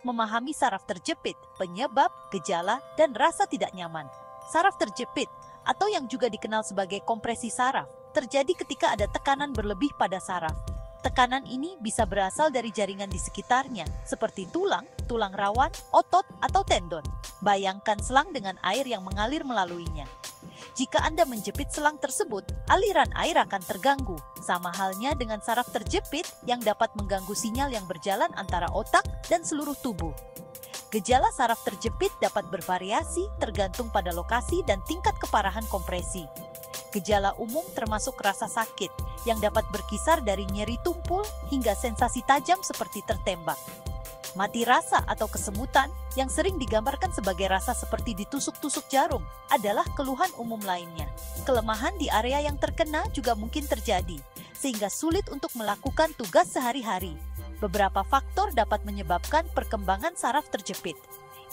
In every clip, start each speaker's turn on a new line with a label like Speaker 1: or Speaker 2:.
Speaker 1: memahami saraf terjepit, penyebab, gejala, dan rasa tidak nyaman. Saraf terjepit, atau yang juga dikenal sebagai kompresi saraf, terjadi ketika ada tekanan berlebih pada saraf. Tekanan ini bisa berasal dari jaringan di sekitarnya, seperti tulang, tulang rawan, otot, atau tendon. Bayangkan selang dengan air yang mengalir melaluinya. Jika Anda menjepit selang tersebut, aliran air akan terganggu. Sama halnya dengan saraf terjepit yang dapat mengganggu sinyal yang berjalan antara otak dan seluruh tubuh. Gejala saraf terjepit dapat bervariasi tergantung pada lokasi dan tingkat keparahan kompresi. Gejala umum termasuk rasa sakit yang dapat berkisar dari nyeri tumpul hingga sensasi tajam seperti tertembak. Mati rasa atau kesemutan yang sering digambarkan sebagai rasa seperti ditusuk-tusuk jarum adalah keluhan umum lainnya. Kelemahan di area yang terkena juga mungkin terjadi, sehingga sulit untuk melakukan tugas sehari-hari. Beberapa faktor dapat menyebabkan perkembangan saraf terjepit.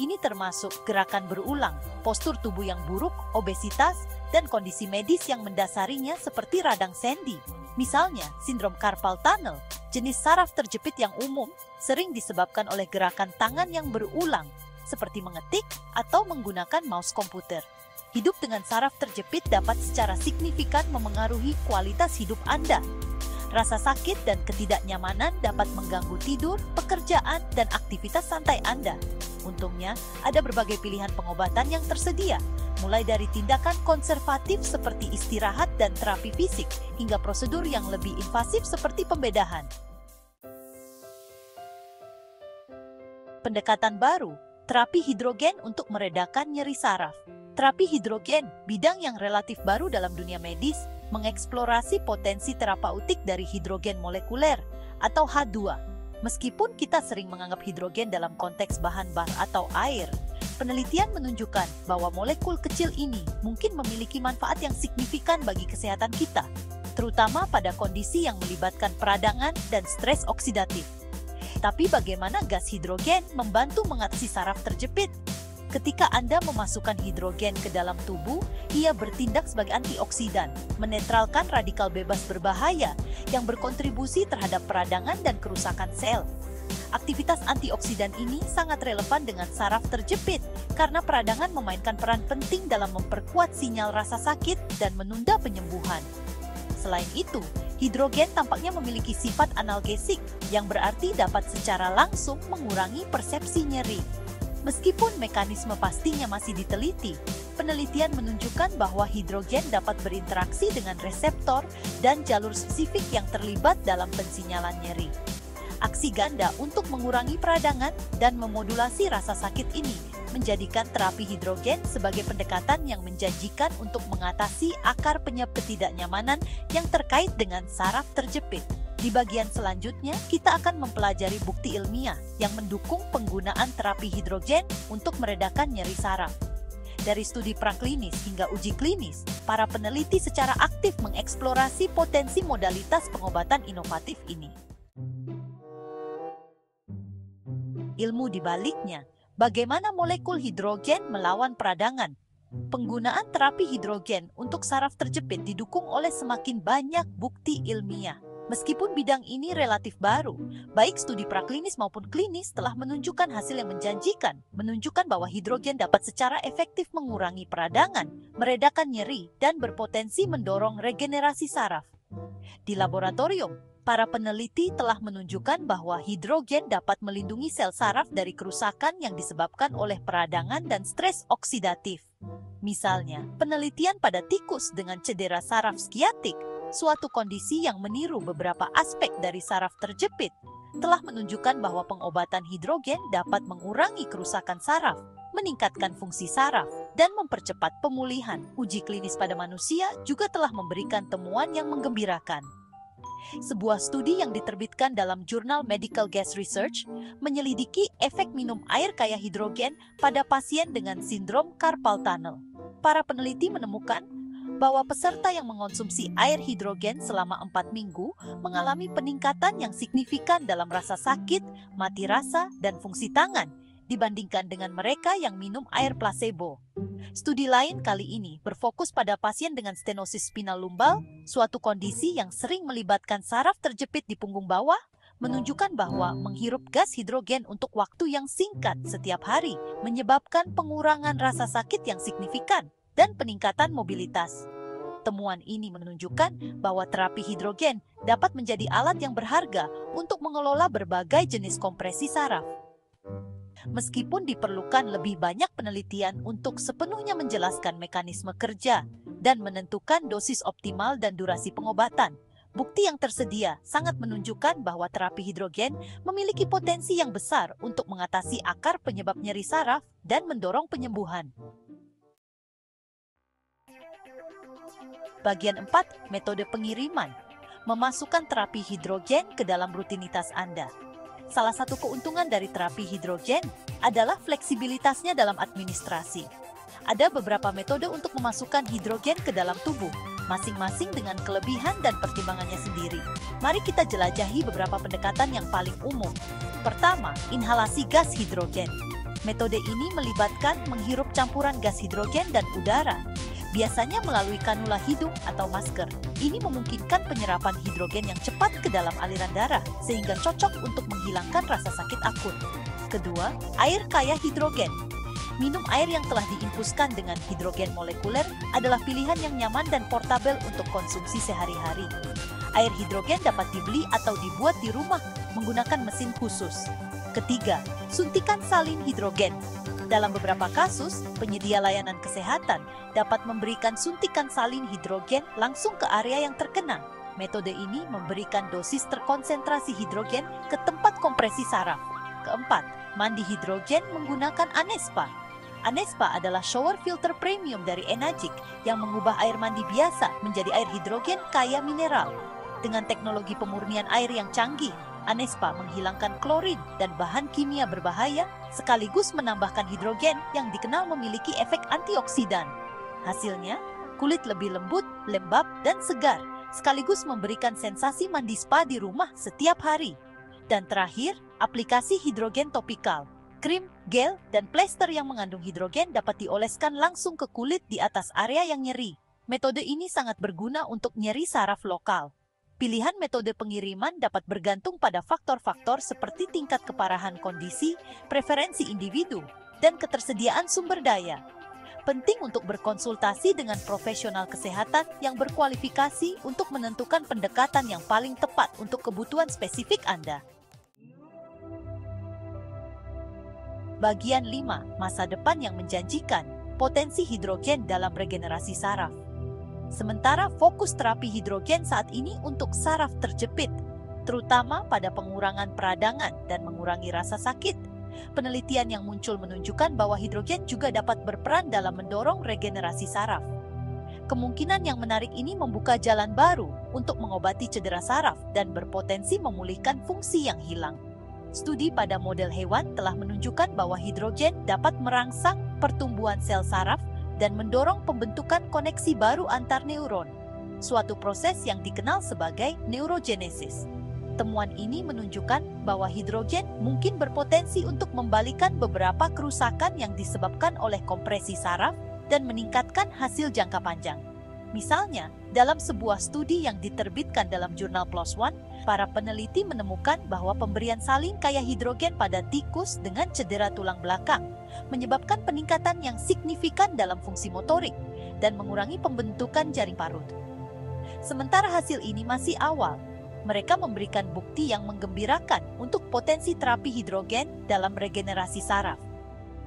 Speaker 1: Ini termasuk gerakan berulang, postur tubuh yang buruk, obesitas, dan kondisi medis yang mendasarinya seperti radang sendi. Misalnya, sindrom carpal tunnel, jenis saraf terjepit yang umum, sering disebabkan oleh gerakan tangan yang berulang, seperti mengetik atau menggunakan mouse komputer. Hidup dengan saraf terjepit dapat secara signifikan memengaruhi kualitas hidup Anda. Rasa sakit dan ketidaknyamanan dapat mengganggu tidur, pekerjaan, dan aktivitas santai Anda. Untungnya, ada berbagai pilihan pengobatan yang tersedia, mulai dari tindakan konservatif seperti istirahat dan terapi fisik, hingga prosedur yang lebih invasif seperti pembedahan. Pendekatan baru, terapi hidrogen untuk meredakan nyeri saraf. Terapi hidrogen, bidang yang relatif baru dalam dunia medis, mengeksplorasi potensi terapeutik dari hidrogen molekuler atau H2. Meskipun kita sering menganggap hidrogen dalam konteks bahan bar atau air, penelitian menunjukkan bahwa molekul kecil ini mungkin memiliki manfaat yang signifikan bagi kesehatan kita, terutama pada kondisi yang melibatkan peradangan dan stres oksidatif. Tapi bagaimana gas hidrogen membantu mengatasi saraf terjepit? Ketika Anda memasukkan hidrogen ke dalam tubuh, ia bertindak sebagai antioksidan, menetralkan radikal bebas berbahaya yang berkontribusi terhadap peradangan dan kerusakan sel. Aktivitas antioksidan ini sangat relevan dengan saraf terjepit karena peradangan memainkan peran penting dalam memperkuat sinyal rasa sakit dan menunda penyembuhan. Selain itu, hidrogen tampaknya memiliki sifat analgesik yang berarti dapat secara langsung mengurangi persepsi nyeri. Meskipun mekanisme pastinya masih diteliti, penelitian menunjukkan bahwa hidrogen dapat berinteraksi dengan reseptor dan jalur spesifik yang terlibat dalam pensinyalan nyeri. Aksi ganda untuk mengurangi peradangan dan memodulasi rasa sakit ini menjadikan terapi hidrogen sebagai pendekatan yang menjanjikan untuk mengatasi akar penyebab ketidaknyamanan yang terkait dengan saraf terjepit. Di bagian selanjutnya, kita akan mempelajari bukti ilmiah yang mendukung penggunaan terapi hidrogen untuk meredakan nyeri saraf. Dari studi praklinis hingga uji klinis, para peneliti secara aktif mengeksplorasi potensi modalitas pengobatan inovatif ini. Ilmu di baliknya, bagaimana molekul hidrogen melawan peradangan? Penggunaan terapi hidrogen untuk saraf terjepit didukung oleh semakin banyak bukti ilmiah. Meskipun bidang ini relatif baru, baik studi praklinis maupun klinis telah menunjukkan hasil yang menunjukkan bahwa hidrogen dapat secara efektif mengurangi peradangan, meredakan nyeri, dan berpotensi mendorong regenerasi saraf. Di laboratorium, para peneliti telah menunjukkan bahwa hidrogen dapat melindungi sel saraf dari kerusakan yang disebabkan oleh peradangan dan stres oksidatif. Misalnya, penelitian pada tikus dengan cedera saraf skiatik, suatu kondisi yang meniru beberapa aspek dari saraf terjepit, telah menunjukkan bahwa pengobatan hidrogen dapat mengurangi kerusakan saraf, meningkatkan fungsi saraf, dan mempercepat pemulihan. Uji klinis pada manusia juga telah memberikan temuan yang menggembirakan. Sebuah studi yang diterbitkan dalam jurnal Medical Gas Research menyelidiki efek minum air kaya hidrogen pada pasien dengan sindrom carpal tunnel. Para peneliti menemukan bahwa peserta yang mengonsumsi air hidrogen selama 4 minggu mengalami peningkatan yang signifikan dalam rasa sakit, mati rasa, dan fungsi tangan dibandingkan dengan mereka yang minum air placebo. Studi lain kali ini berfokus pada pasien dengan stenosis spinal lumbal, suatu kondisi yang sering melibatkan saraf terjepit di punggung bawah, menunjukkan bahwa menghirup gas hidrogen untuk waktu yang singkat setiap hari menyebabkan pengurangan rasa sakit yang signifikan dan peningkatan mobilitas. Temuan ini menunjukkan bahwa terapi hidrogen dapat menjadi alat yang berharga untuk mengelola berbagai jenis kompresi saraf. Meskipun diperlukan lebih banyak penelitian untuk sepenuhnya menjelaskan mekanisme kerja dan menentukan dosis optimal dan durasi pengobatan, bukti yang tersedia sangat menunjukkan bahwa terapi hidrogen memiliki potensi yang besar untuk mengatasi akar penyebab nyeri saraf dan mendorong penyembuhan. Bagian 4, metode pengiriman. Memasukkan terapi hidrogen ke dalam rutinitas Anda. Salah satu keuntungan dari terapi hidrogen adalah fleksibilitasnya dalam administrasi. Ada beberapa metode untuk memasukkan hidrogen ke dalam tubuh, masing-masing dengan kelebihan dan pertimbangannya sendiri. Mari kita jelajahi beberapa pendekatan yang paling umum. Pertama, inhalasi gas hidrogen. Metode ini melibatkan menghirup campuran gas hidrogen dan udara, biasanya melalui kanula hidung atau masker. Ini memungkinkan penyerapan hidrogen yang cepat ke dalam aliran darah, sehingga cocok untuk menghilangkan rasa sakit akut. Kedua, air kaya hidrogen. Minum air yang telah diinfuskan dengan hidrogen molekuler adalah pilihan yang nyaman dan portabel untuk konsumsi sehari-hari. Air hidrogen dapat dibeli atau dibuat di rumah menggunakan mesin khusus. Ketiga, suntikan salin hidrogen. Dalam beberapa kasus, penyedia layanan kesehatan dapat memberikan suntikan salin hidrogen langsung ke area yang terkena. Metode ini memberikan dosis terkonsentrasi hidrogen ke tempat kompresi saraf. Keempat, mandi hidrogen menggunakan Anespa. Anespa adalah shower filter premium dari Enagic yang mengubah air mandi biasa menjadi air hidrogen kaya mineral. Dengan teknologi pemurnian air yang canggih, Anespa menghilangkan klorin dan bahan kimia berbahaya sekaligus menambahkan hidrogen yang dikenal memiliki efek antioksidan. Hasilnya, kulit lebih lembut, lembab, dan segar, sekaligus memberikan sensasi mandi spa di rumah setiap hari. Dan terakhir, aplikasi hidrogen topikal. Krim, gel, dan plester yang mengandung hidrogen dapat dioleskan langsung ke kulit di atas area yang nyeri. Metode ini sangat berguna untuk nyeri saraf lokal. Pilihan metode pengiriman dapat bergantung pada faktor-faktor seperti tingkat keparahan kondisi, preferensi individu, dan ketersediaan sumber daya. Penting untuk berkonsultasi dengan profesional kesehatan yang berkualifikasi untuk menentukan pendekatan yang paling tepat untuk kebutuhan spesifik Anda. Bagian 5, masa depan yang menjanjikan, potensi hidrogen dalam regenerasi saraf. Sementara fokus terapi hidrogen saat ini untuk saraf terjepit, terutama pada pengurangan peradangan dan mengurangi rasa sakit. Penelitian yang muncul menunjukkan bahwa hidrogen juga dapat berperan dalam mendorong regenerasi saraf. Kemungkinan yang menarik ini membuka jalan baru untuk mengobati cedera saraf dan berpotensi memulihkan fungsi yang hilang. Studi pada model hewan telah menunjukkan bahwa hidrogen dapat merangsang pertumbuhan sel saraf dan mendorong pembentukan koneksi baru antar neuron, suatu proses yang dikenal sebagai neurogenesis. Temuan ini menunjukkan bahwa hidrogen mungkin berpotensi untuk membalikan beberapa kerusakan yang disebabkan oleh kompresi saraf dan meningkatkan hasil jangka panjang. Misalnya, dalam sebuah studi yang diterbitkan dalam jurnal PLOS ONE, para peneliti menemukan bahwa pemberian salin kaya hidrogen pada tikus dengan cedera tulang belakang menyebabkan peningkatan yang signifikan dalam fungsi motorik dan mengurangi pembentukan jaring parut. Sementara hasil ini masih awal, mereka memberikan bukti yang menggembirakan untuk potensi terapi hidrogen dalam regenerasi saraf.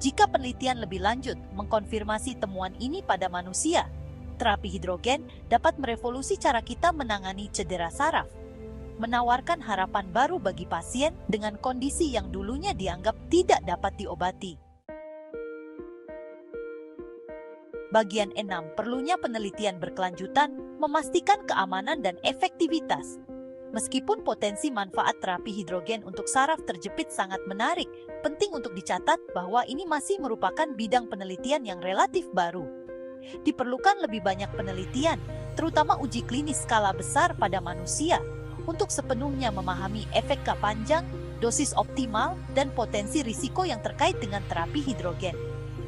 Speaker 1: Jika penelitian lebih lanjut mengkonfirmasi temuan ini pada manusia, terapi hidrogen dapat merevolusi cara kita menangani cedera saraf, menawarkan harapan baru bagi pasien dengan kondisi yang dulunya dianggap tidak dapat diobati. Bagian 6, perlunya penelitian berkelanjutan memastikan keamanan dan efektivitas. Meskipun potensi manfaat terapi hidrogen untuk saraf terjepit sangat menarik, penting untuk dicatat bahwa ini masih merupakan bidang penelitian yang relatif baru. Diperlukan lebih banyak penelitian, terutama uji klinis skala besar pada manusia, untuk sepenuhnya memahami efek jangka panjang, dosis optimal, dan potensi risiko yang terkait dengan terapi hidrogen.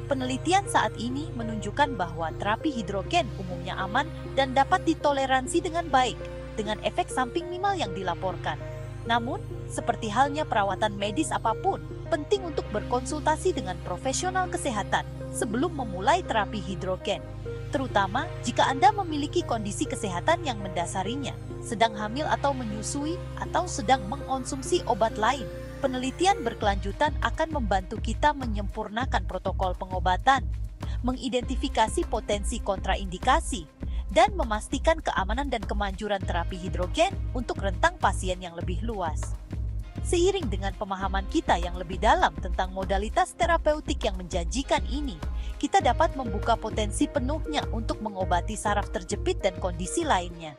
Speaker 1: Penelitian saat ini menunjukkan bahwa terapi hidrogen umumnya aman dan dapat ditoleransi dengan baik, dengan efek samping minimal yang dilaporkan. Namun, seperti halnya perawatan medis apapun, penting untuk berkonsultasi dengan profesional kesehatan sebelum memulai terapi hidrogen. Terutama jika Anda memiliki kondisi kesehatan yang mendasarinya, sedang hamil atau menyusui, atau sedang mengonsumsi obat lain. Penelitian berkelanjutan akan membantu kita menyempurnakan protokol pengobatan, mengidentifikasi potensi kontraindikasi, dan memastikan keamanan dan kemanjuran terapi hidrogen untuk rentang pasien yang lebih luas. Seiring dengan pemahaman kita yang lebih dalam tentang modalitas terapeutik yang menjanjikan ini, kita dapat membuka potensi penuhnya untuk mengobati saraf terjepit dan kondisi lainnya.